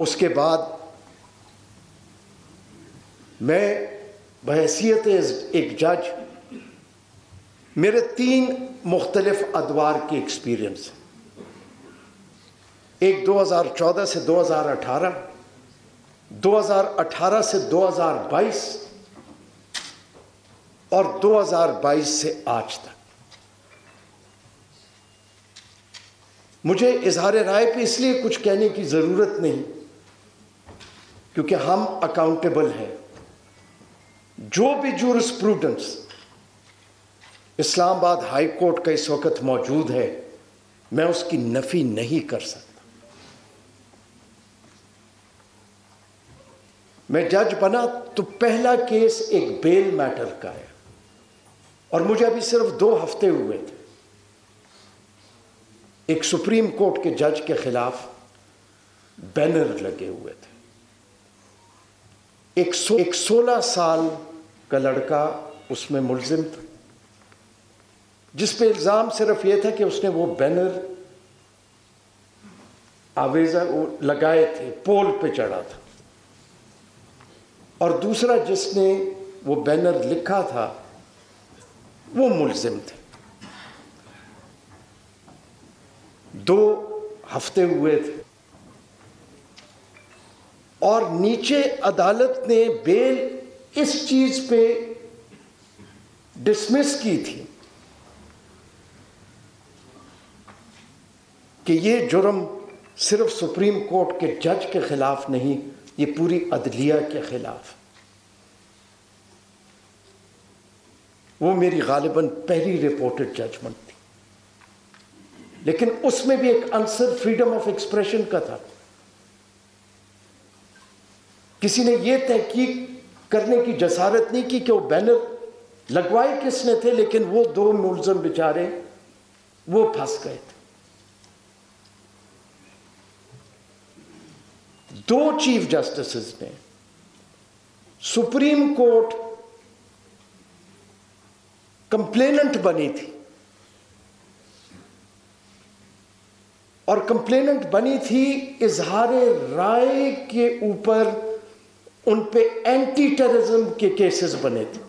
उसके बाद मैं बहैसियत एक जज, मेरे 3 मुख्तलिफ अदवार के एक्सपीरियंस, एक 2014 से 2018, 2018 से 2022 और 2022 से आज तक। मुझे इजहार राय पे इसलिए कुछ कहने की ज़रूरत नहीं क्योंकि हम अकाउंटेबल हैं। जो भी जूरिस्प्रूडेंस इस्लामाबाद हाई कोर्ट का इस वक्त मौजूद है, मैं उसकी नफी नहीं कर सकता। मैं जज बना तो पहला केस एक बेल मैटर का है और मुझे अभी सिर्फ 2 हफ्ते हुए थे। एक सुप्रीम कोर्ट के जज के खिलाफ बैनर लगे हुए थे। एक 16 साल का लड़का उसमें मुल्जिम था, जिस पे इल्ज़ाम सिर्फ यह था कि उसने वो बैनर आवेजा लगाए थे, पोल पे चढ़ा था, और दूसरा जिसने वो बैनर लिखा था वो मुल्जिम थे। 2 हफ्ते हुए थे और नीचे अदालत ने बेल इस चीज पे डिसमिस की थी कि ये जुर्म सिर्फ सुप्रीम कोर्ट के जज के खिलाफ नहीं, ये पूरी अदलिया के खिलाफ। वो मेरी गालिबन पहली रिपोर्टेड जजमेंट थी, लेकिन उसमें भी एक आंसर फ्रीडम ऑफ एक्सप्रेशन का था। किसी ने यह तहकीक करने की जसारत नहीं की कि वो बैनर लगवाए किसने थे, लेकिन वो 2 मुल्ज़िम बेचारे वो फंस गए थे। 2 चीफ जस्टिस ने सुप्रीम कोर्ट कंप्लेनेंट बनी थी और कंप्लेनेंट बनी थी इजहारे राय के ऊपर, उन पे एंटी टेररिज्म के केसेस बने थे।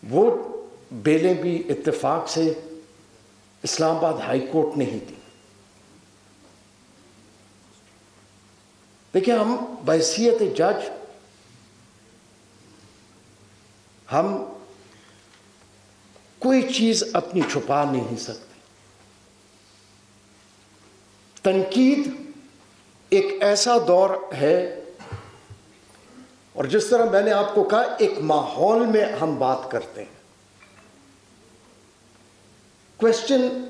वो बेलें भी इत्तेफाक से इस्लामाबाद हाई कोर्ट ने ही दी। देखिए, हम बहैसियत जज हम कोई चीज अपनी छुपा नहीं सकते। तनकीद एक ऐसा दौर है, और जिस तरह मैंने आपको कहा, एक माहौल में हम बात करते हैं। क्वेश्चन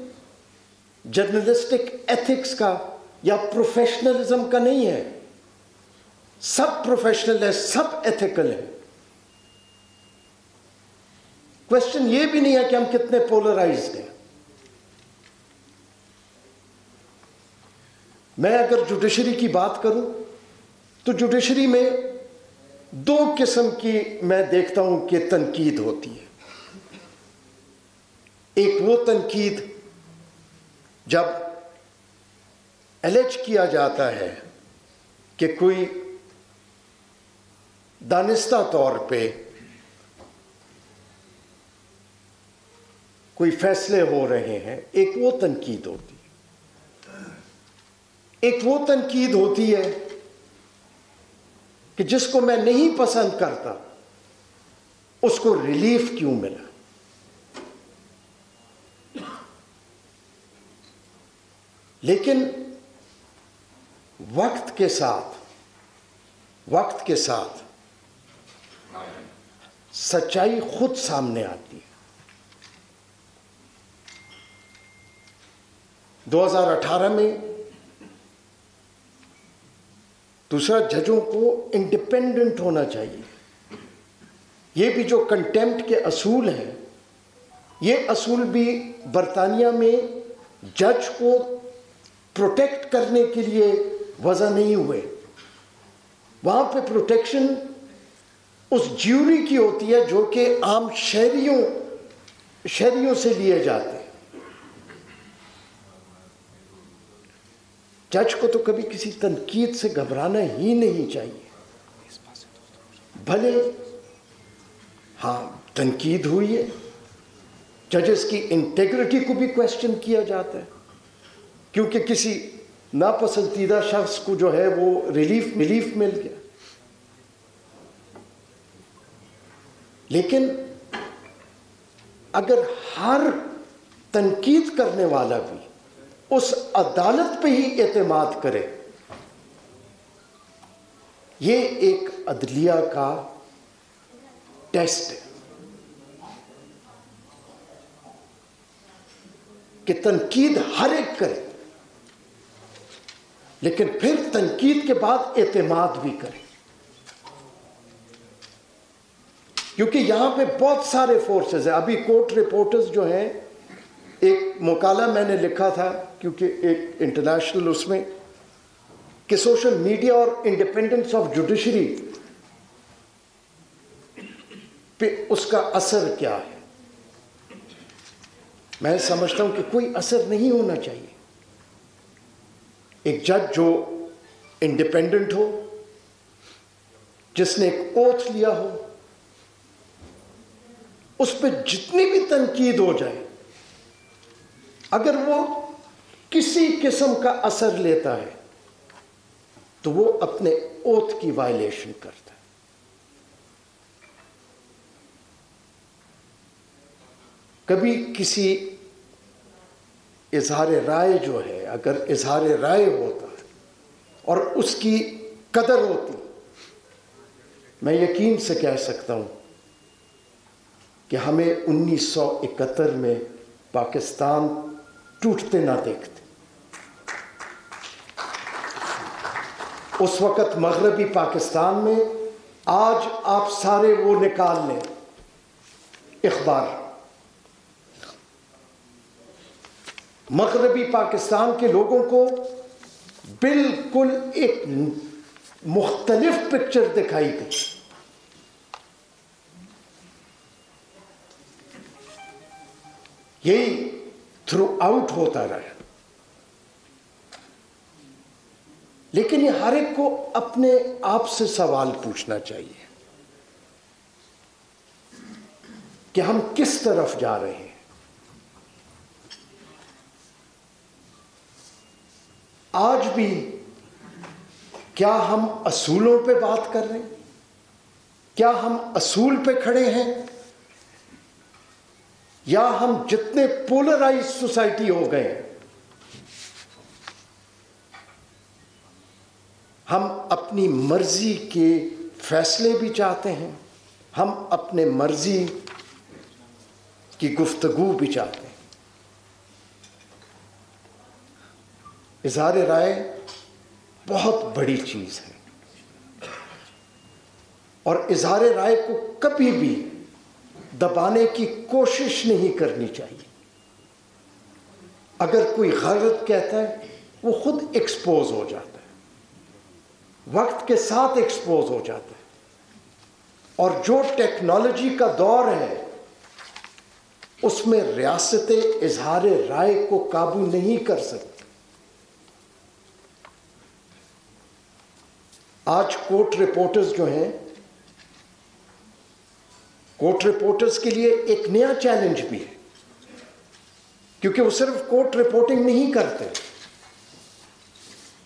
जर्नलिस्टिक एथिक्स का या प्रोफेशनलिज्म का नहीं है। सब प्रोफेशनल है, सब एथिकल है। क्वेश्चन ये भी नहीं है कि हम कितने पोलराइज्ड हैं। मैं अगर जुडिशरी की बात करूं तो जुडिशरी में 2 किस्म की मैं देखता हूं कि तनकीद होती है। एक वो तनकीद जब एलेज किया जाता है कि कोई दानिस्ता तौर पे कोई फैसले हो रहे हैं, एक वो तनकीद होती है। एक वो तनकीद होती है कि जिसको मैं नहीं पसंद करता उसको रिलीफ क्यों मिला। लेकिन वक्त के साथ सच्चाई खुद सामने आती है। 2018 में दूसरा, जजों को इंडिपेंडेंट होना चाहिए। ये भी जो कंटेम्प्ट के असूल हैं, ये असूल भी बरतानिया में जज को प्रोटेक्ट करने के लिए वजह नहीं हुए। वहां पे प्रोटेक्शन उस ज्यूरी की होती है जो कि आम शहरियों से लिए जाते हैं। जज को तो कभी किसी तनकीद से घबराना ही नहीं चाहिए। भले हाँ तनकीद हुई है, जजेस की इंटेग्रिटी को भी क्वेश्चन किया जाता है, क्योंकि किसी नापसंदीदा शख्स को जो है वो रिलीफ मिल गया। लेकिन अगर हर तनकीद करने वाला भी उस अदालत पे ही एतमाद करे, ये एक अदलिया का टेस्ट है कि तनकीद हर एक करे, लेकिन फिर तनकीद के बाद एतमाद भी करे। क्योंकि यहां पे बहुत सारे फोर्सेस हैं। अभी कोर्ट रिपोर्टर्स जो हैं, एक मुकाला मैंने लिखा था, क्योंकि एक इंटरनेशनल उसमें, कि सोशल मीडिया और इंडिपेंडेंस ऑफ जुडिशरी पे उसका असर क्या है। मैं समझता हूं कि कोई असर नहीं होना चाहिए। एक जज जो इंडिपेंडेंट हो, जिसने एक ओथ लिया हो, उस पर जितनी भी तनकीद हो जाए, अगर वो किसी किस्म का असर लेता है तो वो अपने ओथ की वायलेशन करता है। कभी किसी इजहार राय जो है, अगर इजहार राय होता है और उसकी कदर होती, मैं यकीन से कह सकता हूं कि हमें 1971 में पाकिस्तान टूटते ना देखते। उस वक़्त मगरबी पाकिस्तान में, आज आप सारे वो निकाल लें इख्बार, मगरबी पाकिस्तान के लोगों को बिल्कुल एक मुख्तलिफ पिक्चर दिखाई गई। यही थ्रू आउट होता रहा। लेकिन ये हर एक को अपने आप से सवाल पूछना चाहिए कि हम किस तरफ जा रहे हैं। आज भी क्या हम असूलों पे बात कर रहे हैं? क्या हम असूल पे खड़े हैं, या हम जितने पोलराइज सोसाइटी हो गए हैं, हम अपनी मर्जी के फैसले भी चाहते हैं, हम अपने मर्जी की गुफ्तगू भी चाहते हैं। इज़हार राय बहुत बड़ी चीज है और इज़हार राय को कभी भी दबाने की कोशिश नहीं करनी चाहिए। अगर कोई गलत कहता है, वो खुद एक्सपोज हो जाता है, वक्त के साथ एक्सपोज हो जाता है। और जो टेक्नोलॉजी का दौर है, उसमें रियासतें इज़हार राय को काबू नहीं कर सकती। आज कोर्ट रिपोर्टर्स जो हैं, कोर्ट रिपोर्टर्स के लिए एक नया चैलेंज भी है, क्योंकि वो सिर्फ कोर्ट रिपोर्टिंग नहीं करते,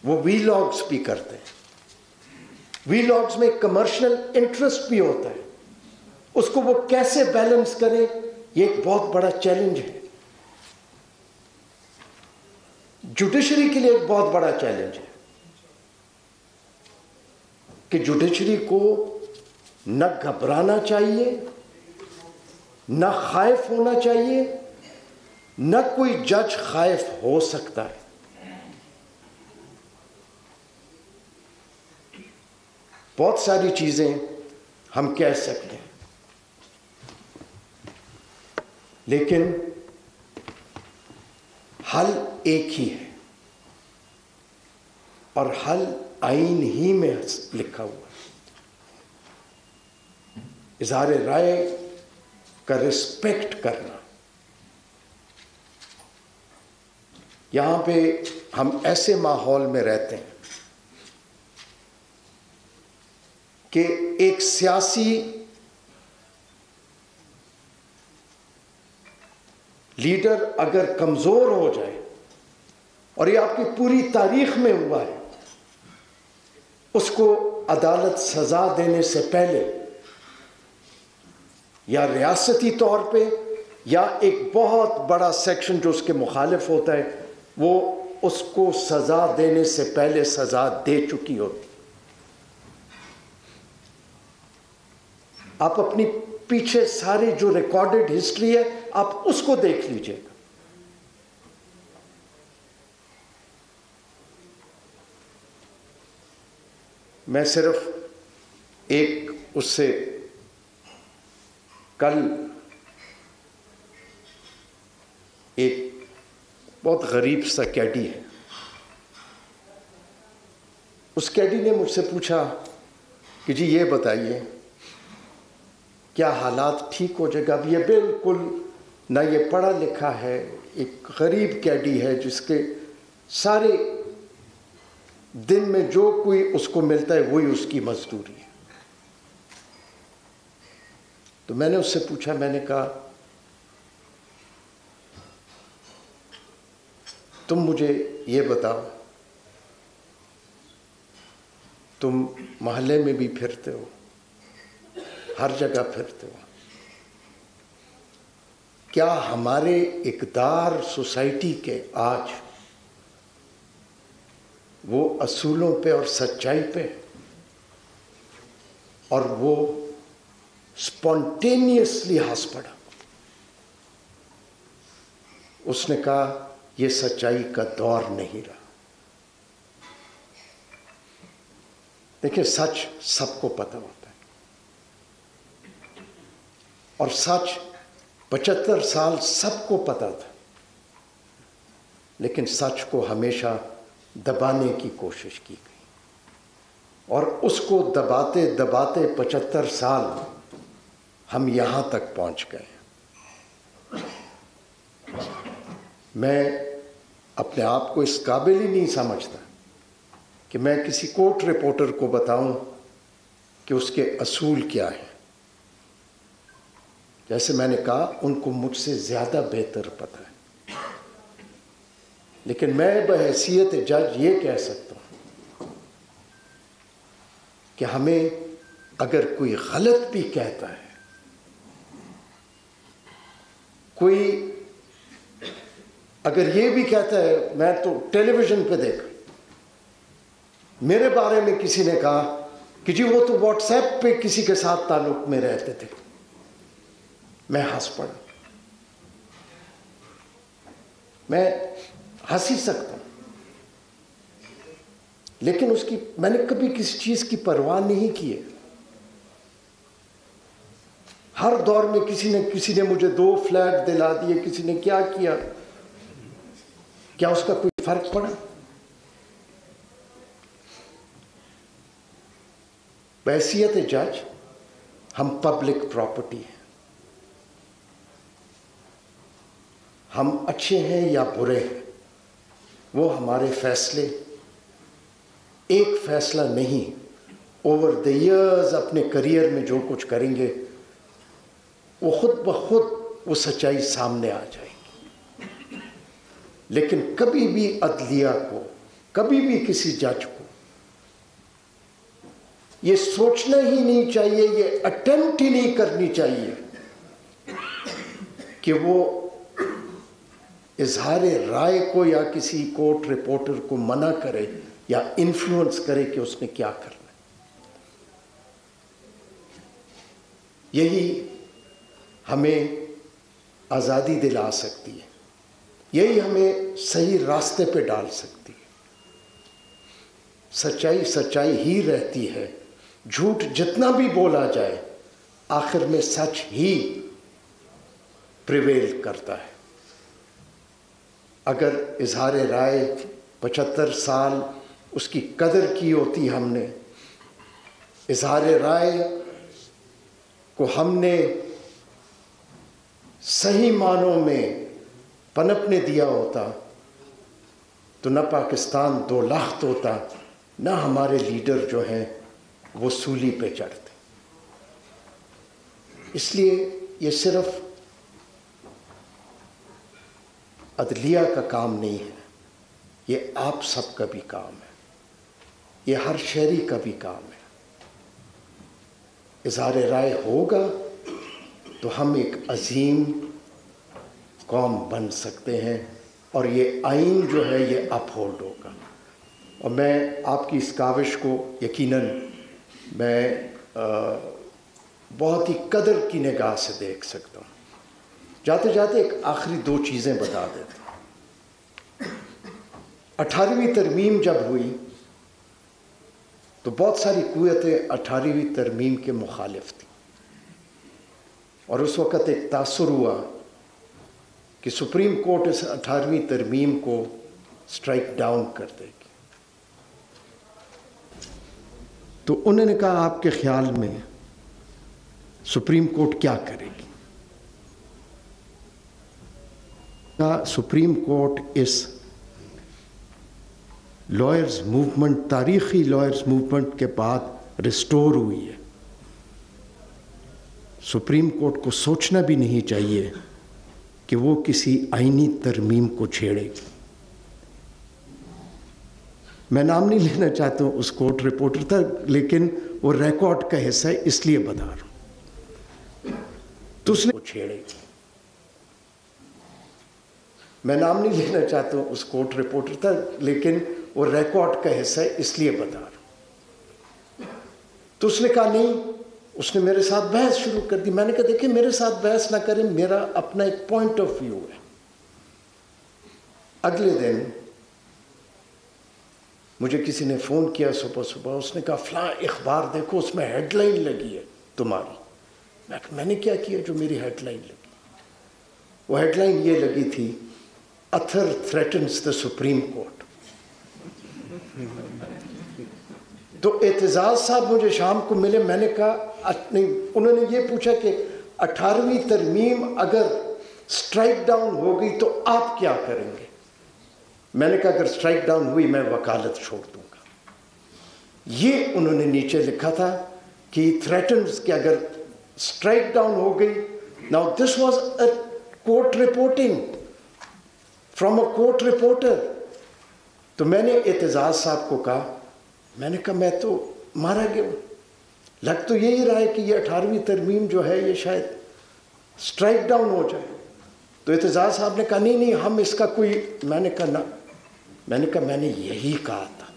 वो वीलॉग्स भी करते हैं। वीलॉग्स में कमर्शियल इंटरेस्ट भी होता है, उसको वो कैसे बैलेंस करें, ये एक बहुत बड़ा चैलेंज है। जुडिशरी के लिए एक बहुत बड़ा चैलेंज है कि जुडिशरी को न घबराना चाहिए, न खाइफ होना चाहिए, न कोई जज खाइफ हो सकता है। बहुत सारी चीजें हम कह सकते हैं, लेकिन हल एक ही है और हल आईन ही में लिखा हुआ है। इज़हार राय का रिस्पेक्ट करना। यहां पे हम ऐसे माहौल में रहते हैं कि एक सियासी लीडर अगर कमज़ोर हो जाए, और ये आपकी पूरी तारीख में हुआ है, उसको अदालत सज़ा देने से पहले या रियासती तौर पे या एक बहुत बड़ा सेक्शन जो उसके मुखालिफ होता है, वो उसको सज़ा देने से पहले सज़ा दे चुकी होती। आप अपनी पीछे सारी जो रिकॉर्डेड हिस्ट्री है, आप उसको देख लीजिएगा। मैं सिर्फ एक उससे कल एक बहुत गरीब सा कैडी है, उस कैडी ने मुझसे पूछा कि जी ये बताइए क्या हालात ठीक हो जाएगा। अब ये बिल्कुल ना ये पढ़ा लिखा है, एक गरीब कैडी है जिसके सारे दिन में जो कोई उसको मिलता है वही उसकी मजदूरी है। तो मैंने उससे पूछा, मैंने कहा तुम मुझे ये बताओ, तुम मोहल्ले में भी फिरते हो, हर जगह फिरते हो, क्या हमारे इक़दार सोसाइटी के आज वो असूलों पे और सच्चाई पे और वो स्पॉन्टेनियसली हंस पड़ा। उसने कहा ये सच्चाई का दौर नहीं रहा। देखिए सच सबको पता होता है, और सच 75 साल सबको पता था, लेकिन सच को हमेशा दबाने की कोशिश की गई, और उसको दबाते दबाते 75 साल हम यहां तक पहुंच गए। मैं अपने आप को इस काबिल ही नहीं समझता कि मैं किसी कोर्ट रिपोर्टर को बताऊं कि उसके असूल क्या है। जैसे मैंने कहा, उनको मुझसे ज़्यादा बेहतर पता है, लेकिन मैं बहैसियत जज ये कह सकता हूं कि हमें अगर कोई गलत भी कहता है, कोई अगर ये भी कहता है, मैं तो टेलीविज़न पे देखा, मेरे बारे में किसी ने कहा कि जी वो तो व्हाट्सएप पे किसी के साथ ताल्लुक में रहते थे, मैं हंस पड़ा। मैं हंस ही सकता हूं, लेकिन उसकी मैंने कभी किसी चीज की परवाह नहीं की है। हर दौर में किसी ने मुझे 2 फ्लैट दिला दिए, किसी ने क्या किया, क्या उसका कोई फर्क पड़ा? बहैसियत जज हम पब्लिक प्रॉपर्टी हैं। हम अच्छे हैं या बुरे हैं, वो हमारे फैसले, एक फैसला नहीं, ओवर द इयर्स अपने करियर में जो कुछ करेंगे वो खुद ब खुद वो सच्चाई सामने आ जाएगी। लेकिन कभी भी अदलिया को, कभी भी किसी जज को ये सोचना ही नहीं चाहिए, ये अटेम्प्ट ही नहीं करनी चाहिए कि वो इजहार राय को या किसी कोर्ट रिपोर्टर को मना करे या इन्फ्लुएंस करे कि उसने क्या करना है। यही हमें आज़ादी दिला सकती है, यही हमें सही रास्ते पे डाल सकती है। सच्चाई सच्चाई ही रहती है, झूठ जितना भी बोला जाए आखिर में सच ही प्रिवेल करता है। अगर इजहार राय 75 साल उसकी कदर की होती, हमने इजहार राय को हमने सही मानों में पनपने दिया होता, तो न पाकिस्तान 2 लाख होता, न हमारे लीडर जो हैं वो सूली पे चढ़ते। इसलिए ये सिर्फ अदलिया का काम नहीं है, ये आप सबका भी काम है, ये हर शहरी का भी काम है। इज़हार राय होगा तो हम एक अजीम कौम बन सकते हैं और ये आइन जो है ये अपहोल्ड होगा। और मैं आपकी इस काविश को यकीनन मैं बहुत ही कदर की निगाह से देख सकता हूँ। जाते जाते एक आखिरी 2 चीज़ें बता देता हूँ। 18वीं तरमीम जब हुई तो बहुत सारी कुव्वतें 18वीं तरमीम के मुखालिफ थी और उस वक़्त एक तासुर हुआ कि सुप्रीम कोर्ट इस 18वीं तरमीम को स्ट्राइक डाउन कर देगी। तो उन्होंने कहा आपके ख्याल में सुप्रीम कोर्ट क्या करेगी? सुप्रीम कोर्ट इस लॉयर्स मूवमेंट, तारीखी लॉयर्स मूवमेंट के बाद रिस्टोर हुई है। सुप्रीम कोर्ट को सोचना भी नहीं चाहिए कि वो किसी आईनी तरमीम को छेड़ेगी। मैं नाम नहीं लेना चाहता हूँ उस कोर्ट रिपोर्टर था, लेकिन वो रिकॉर्ड का हिस्सा है इसलिए बता रहा हूँ। तो उसने छेड़ेगी। मैं नाम नहीं लेना चाहता हूँ उस कोर्ट रिपोर्टर था, लेकिन वो रिकॉर्ड का हिस्सा है इसलिए बता रहा हूँ। तो उसने कहा नहीं, उसने मेरे साथ बहस शुरू कर दी। मैंने कहा देखिए मेरे साथ बहस ना करें, मेरा अपना एक पॉइंट ऑफ व्यू है। अगले दिन मुझे किसी ने फ़ोन किया सुबह सुबह, उसने कहा फ़लाँ अखबार देखो उसमें हेडलाइन लगी है तुम्हारी। मैंने क्या किया जो मेरी हेडलाइन लगी? वो हेडलाइन ये लगी थी, author threatens the supreme court. तो एतजाज़ साहब मुझे शाम को मिले, मैंने कहा नहीं, उन्होंने ये पूछा कि 18वीं तरमीम अगर स्ट्राइक डाउन हो गई तो आप क्या करेंगे? मैंने कहा अगर स्ट्राइक डाउन हुई मैं वकालत छोड़ दूंगा। ये उन्होंने नीचे लिखा था कि थ्रेटन्स कि अगर स्ट्राइक डाउन हो गई। Now this was a court reporting from a court reporter. तो मैंने एतजाज़ साहब को कहा, मैंने कहा मैं तो मारा गया, लग तो यही रहा है कि ये 18वीं तरमीम जो है ये शायद स्ट्राइक डाउन हो जाए। तो एतजाज़ साहब ने कहा नहीं नहीं हम इसका कोई, मैंने कहा ना, मैंने कहा मैंने यही कहा था।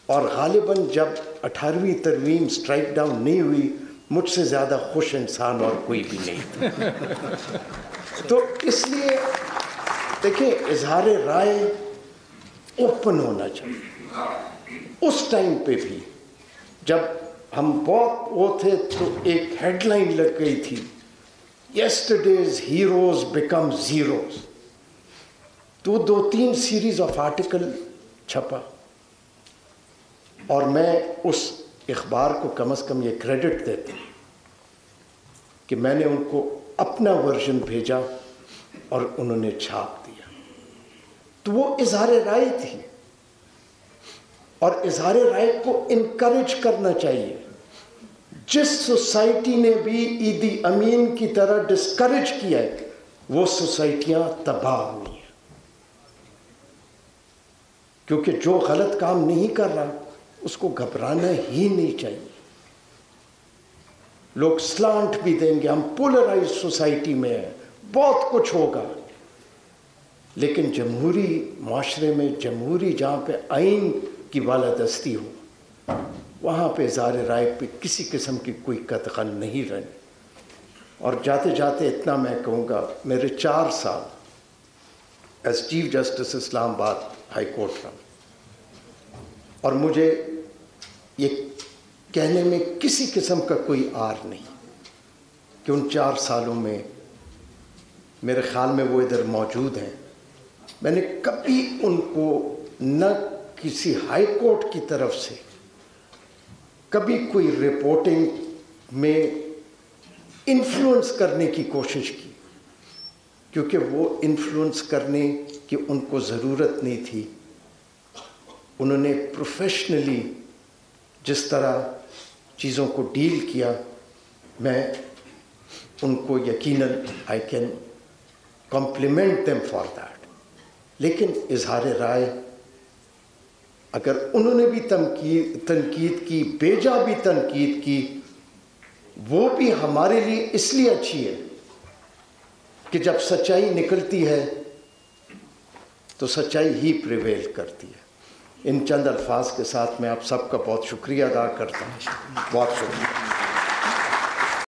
और गालिबन जब 18वीं तरमीम स्ट्राइक डाउन नहीं हुई, मुझसे ज़्यादा खुश इंसान और कोई भी नहीं था। तो इसलिए देखिए इजहार राय ओपन होना चाहिए। उस टाइम पे भी जब हम बहुत वो थे तो एक हेडलाइन लग गई थी, यस्टरडेज हीरोज बिकम जीरोज। तो 2-3 सीरीज ऑफ आर्टिकल छपा और मैं उस अखबार को कम से कम ये क्रेडिट देता कि मैंने उनको अपना वर्जन भेजा और उन्होंने छाप दिया। तो वो इजहार राय थी और इजहार राय को इनकरेज करना चाहिए। जिस सोसाइटी ने भी ईदी अमीन की तरह डिस्करेज किया है वो सोसाइटियां तबाह हुई हैं, क्योंकि जो गलत काम नहीं कर रहा उसको घबराना ही नहीं चाहिए। लोग स्लांट भी देंगे, हम पोलराइज सोसाइटी में हैं, बहुत कुछ होगा, लेकिन जमहूरी माशरे में, जमहूरी जहाँ पे आइन की बालादस्ती हो, वहाँ पे इज़हार राय पे किसी किस्म की कोई कतगन नहीं रहनी। और जाते जाते इतना मैं कहूँगा, मेरे 4 साल as chief justice Islamabad high court रहा और मुझे ये कहने में किसी किस्म का कोई आर नहीं कि उन 4 सालों में मेरे ख्याल में वो इधर मौजूद हैं, मैंने कभी उनको न किसी हाई कोर्ट की तरफ से कभी कोई रिपोर्टिंग में इन्फ्लुएंस करने की कोशिश की, क्योंकि वो इन्फ्लुएंस करने की उनको ज़रूरत नहीं थी। उन्होंने प्रोफेशनली जिस तरह चीज़ों को डील किया, मैं उनको यकीनन I can compliment them for that. लेकिन इजहार राय अगर उन्होंने भी तनकीद की, बेजा भी तनकीद की, वो भी हमारे लिए इसलिए अच्छी है कि जब सच्चाई निकलती है तो सच्चाई ही प्रिवेल करती है। इन चंद अल्फाज के साथ मैं आप सबका बहुत शुक्रिया अदा करता हूँ। बहुत शुक्रिया।